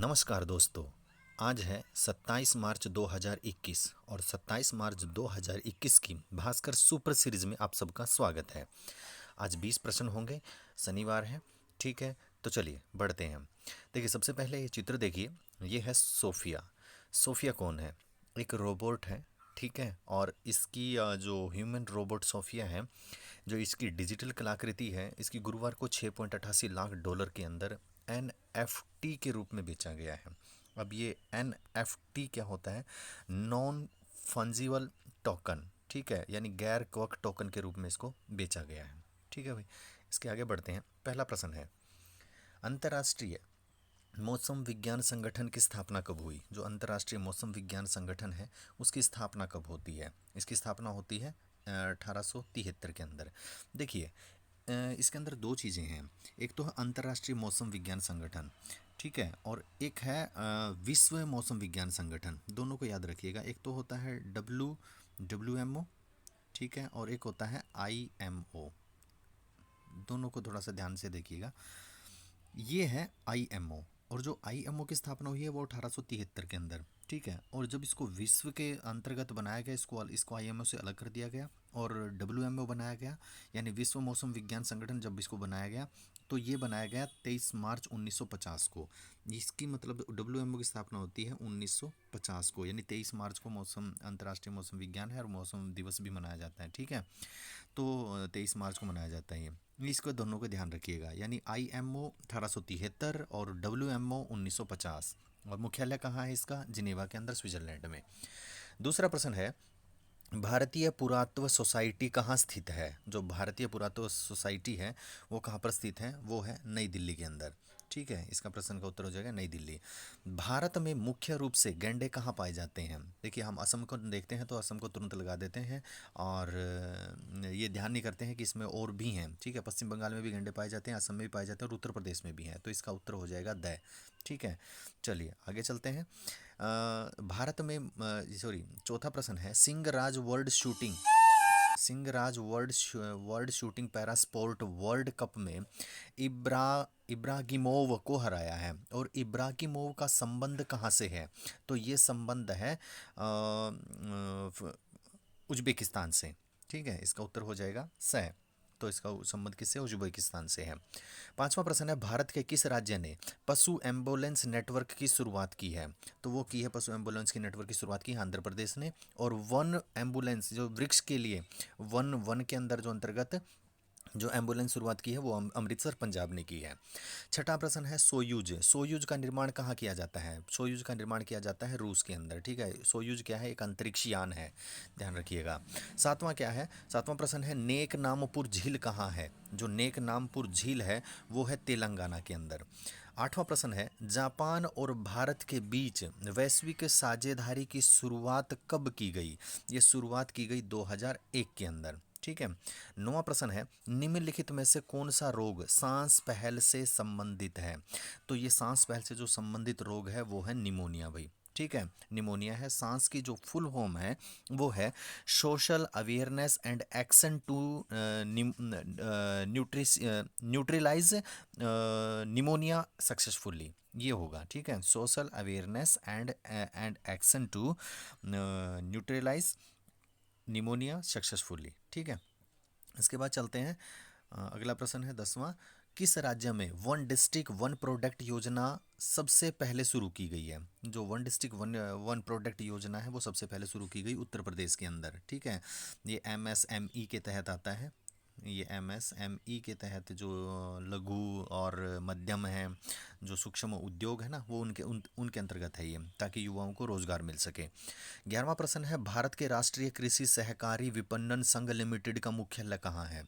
नमस्कार दोस्तों। आज है 27 मार्च 2021 और 27 मार्च 2021 की भास्कर सुपर सीरीज में आप सबका स्वागत है। आज 20 प्रश्न होंगे, शनिवार है। ठीक है, तो चलिए बढ़ते हैं। देखिए, सबसे पहले ये चित्र देखिए, ये है सोफिया। सोफिया कौन है? एक रोबोट है। ठीक है, और इसकी जो ह्यूमन रोबोट सोफिया है, जो इसकी डिजिटल कलाकृति है, इसकी गुरुवार को 6.88 लाख डॉलर के अंदर NFT के रूप में बेचा गया है। अब ये NFT क्या होता है? Non fungible token. ठीक है, यानी गैर क्वक टोकन के रूप में इसको बेचा गया है। ठीक है भाई, इसके आगे बढ़ते हैं। पहला प्रश्न है, अंतर्राष्ट्रीय मौसम विज्ञान संगठन की स्थापना कब हुई? जो अंतर्राष्ट्रीय मौसम विज्ञान संगठन है, उसकी स्थापना कब होती है? इसकी स्थापना होती है 1873 के अंदर। देखिए, इसके अंदर दो चीज़ें हैं। एक तो है अंतर्राष्ट्रीय मौसम विज्ञान संगठन, ठीक है, और एक है विश्व मौसम विज्ञान संगठन। दोनों को याद रखिएगा। एक तो होता है WMO, ठीक है, और एक होता है IMO। दोनों को थोड़ा सा ध्यान से देखिएगा। ये है IMO, और जो IMO की स्थापना हुई है वो 1873 के अंदर। ठीक है, और जब इसको विश्व के अंतर्गत बनाया गया, इसको IMO से अलग कर दिया गया और WMO बनाया गया, यानी विश्व मौसम विज्ञान संगठन। जब इसको बनाया गया तो ये बनाया गया 23 मार्च 1950 को। इसकी मतलब WMO की स्थापना होती है 1950 को, यानी 23 मार्च को मौसम अंतर्राष्ट्रीय मौसम विज्ञान है और मौसम दिवस भी मनाया जाता है। ठीक है, तो 23 मार्च को मनाया जाता है ये। इसको दोनों को ध्यान रखिएगा, यानी IMO 1873 और WMO 1950। और मुख्यालय कहाँ है इसका? जिनेवा के अंदर, स्विट्जरलैंड में। दूसरा प्रश्न है, भारतीय पुरातत्व सोसाइटी कहाँ स्थित है? जो भारतीय पुरातत्व सोसाइटी है वो कहाँ पर स्थित है? वो है नई दिल्ली के अंदर। ठीक है, इसका प्रश्न का उत्तर हो जाएगा नई दिल्ली। भारत में मुख्य रूप से गैंडे कहाँ पाए जाते हैं? देखिए, हम असम को देखते हैं तो असम को तुरंत लगा देते हैं और ये ध्यान नहीं करते हैं कि इसमें और भी हैं। ठीक है, पश्चिम बंगाल में भी गैंडे पाए जाते हैं, असम में भी पाए जाते हैं और उत्तर प्रदेश में भी हैं। तो इसका उत्तर हो जाएगा द। ठीक है, चलिए आगे चलते हैं। भारत में सॉरी, चौथा प्रश्न है, Singhraj world shooting para sport world cup में इब्रागिमोव को हराया है, और इब्रागिमोव का संबंध कहाँ से है? तो ये संबंध है उज्बेकिस्तान से। ठीक है, इसका उत्तर हो जाएगा स। तो इसका संबंध किससे? उज्बेकिस्तान से है। पांचवा प्रश्न है, भारत के किस राज्य ने पशु एम्बुलेंस नेटवर्क की शुरुआत की है? तो वो की है पशु एम्बुलेंस की नेटवर्क की शुरुआत की है आंध्र प्रदेश ने। और वन एम्बुलेंस, जो वृक्ष के लिए वन के अंदर जो अंतर्गत जो एम्बुलेंस शुरुआत की है वो अमृतसर पंजाब ने की है। छठा प्रश्न है, सोयूज का निर्माण कहाँ किया जाता है? सोयूज का निर्माण किया जाता है रूस के अंदर। ठीक है, सोयूज क्या है? एक अंतरिक्ष यान है, ध्यान रखिएगा। सातवां क्या है? सातवां प्रश्न है, नेक नामपुर झील कहाँ है? जो नेक नामपुर झील है वो है तेलंगाना के अंदर। आठवां प्रश्न है, जापान और भारत के बीच वैश्विक साझेदारी की शुरुआत कब की गई? ये शुरुआत की गई 2001 के अंदर। ठीक है। नौवां प्रश्न है, निम्नलिखित में से कौन सा रोग सांस पहल से संबंधित है? तो ये सांस पहल से जो संबंधित रोग है वो है निमोनिया भाई। ठीक है, निमोनिया है। सांस की जो फुल फॉर्म है वो है social awareness and action to neutralise pneumonia successfully, ये होगा। ठीक है, social awareness and action to neutralise pneumonia successfully. ठीक है, इसके बाद चलते हैं। अगला प्रश्न है 10वां, किस राज्य में वन डिस्ट्रिक्ट वन प्रोडक्ट योजना सबसे पहले शुरू की गई है? जो वन डिस्ट्रिक्ट वन प्रोडक्ट योजना है वो सबसे पहले शुरू की गई उत्तर प्रदेश के अंदर। ठीक है, ये MSME के तहत आता है। ये MSME के तहत जो लघु और मध्यम है, जो सूक्ष्म उद्योग है ना, वो उनके अंतर्गत है ये, ताकि युवाओं को रोजगार मिल सके। 11वां प्रश्न है, भारत के राष्ट्रीय कृषि सहकारी विपणन संघ लिमिटेड का मुख्यालय कहाँ है?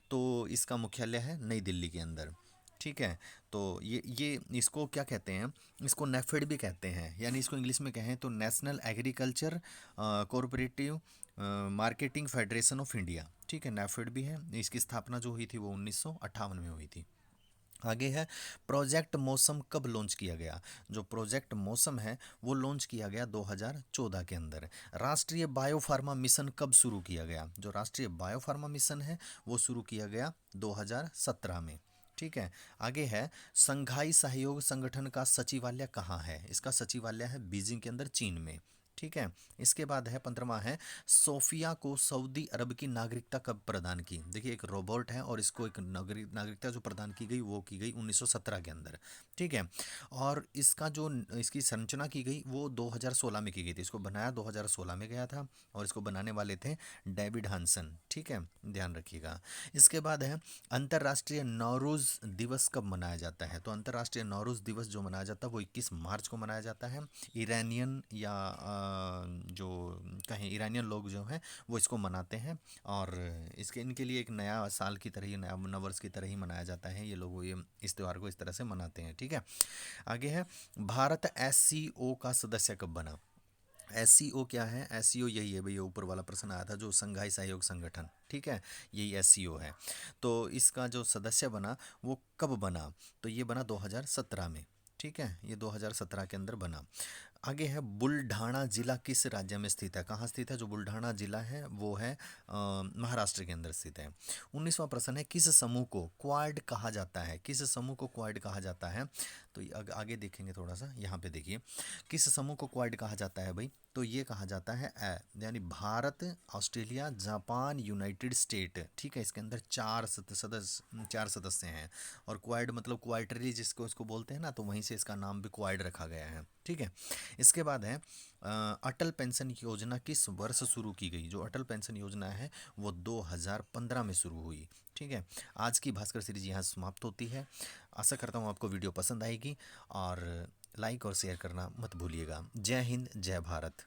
तो इसका मुख्यालय है नई दिल्ली के अंदर। ठीक है, तो ये इसको क्या कहते हैं? इसको नेफेड भी कहते हैं, यानी इसको इंग्लिश में कहें तो national agriculture cooperative marketing federation of India. ठीक है, नेफेड भी है। इसकी स्थापना जो हुई थी वो 1958 में हुई थी। आगे है, प्रोजेक्ट मौसम कब लॉन्च किया गया? जो प्रोजेक्ट मौसम है वो लॉन्च किया गया 2014 के अंदर। राष्ट्रीय बायोफार्मा मिशन कब शुरू किया गया? जो राष्ट्रीय बायोफार्मा मिशन है वो शुरू किया गया 2017 में। ठीक है। आगे है, संघाई सहयोग संगठन का सचिवालय कहाँ है? इसका सचिवालय है बीजिंग के अंदर, चीन में। ठीक है। इसके बाद है 15वां है, सोफिया को सऊदी अरब की नागरिकता कब प्रदान की? देखिए, एक रोबोट है और इसको एक नागरिकता जो प्रदान की गई वो की गई 1917 के अंदर। ठीक है। और इसका जो इसकी संरचना की गई वो 2016 में की गई थी। इसको बनाया 2016 में गया था और इसको बनाने वाले थे डेविड हांसन। ठीक है, ध्यान रखिएगा। इसके बाद है, अंतर्राष्ट्रीय नौरोज़ दिवस कब मनाया जाता है? तो अंतर्राष्ट्रीय नौरोज़ दिवस जो मनाया जाता है वो 21 मार्च को मनाया जाता है। ईरानियन या जो कहें ईरानियन लोग जो हैं वो इसको मनाते हैं, और इसके इनके लिए एक नया साल की तरह ही, नया नववर्ष की तरह ही मनाया जाता है। ये लोग ये इस त्यौहार को इस तरह से मनाते हैं। ठीक है। आगे है, भारत एससीओ का सदस्य कब बना? एससीओ क्या है? एससीओ यही है भैया, ऊपर वाला प्रश्न आया था जो संघाई सहयोग संगठन। ठीक है, यही एससीओ है। तो इसका जो सदस्य बना वो कब बना? तो ये बना 2017 में। ठीक है, ये 2017 के अंदर बना। आगे है, बुल्ढाना जिला किस राज्य में स्थित है? कहाँ स्थित है? जो बुल्ढाना जिला है वो है महाराष्ट्र के अंदर स्थित है। 19वां प्रश्न है, किस समूह को क्वाड कहा जाता है? किस समूह को क्वाड कहा जाता है? तो ये आगे देखेंगे थोड़ा सा, यहाँ पे देखिए, किस समूह को क्वाड कहा जाता है भाई? तो ये कहा जाता है यानी Bharat, Australia, Japan, United state. ठीक है, इसके अंदर चार सदस्य हैं, और क्वाड मतलब क्वार्टरली जिसको इसको बोलते हैं ना, तो वहीं से इसका नाम भी क्वाड रखा गया है। ठीक है। इसके बाद है, अटल पेंशन योजना किस वर्ष शुरू की गई? जो अटल पेंशन योजना है वो 2015 में शुरू हुई। ठीक है। आज की भास्कर सीरीज यहाँ समाप्त होती है। आशा करता हूँ आपको वीडियो पसंद आएगी, और लाइक और शेयर करना मत भूलिएगा। जय हिंद, जय भारत।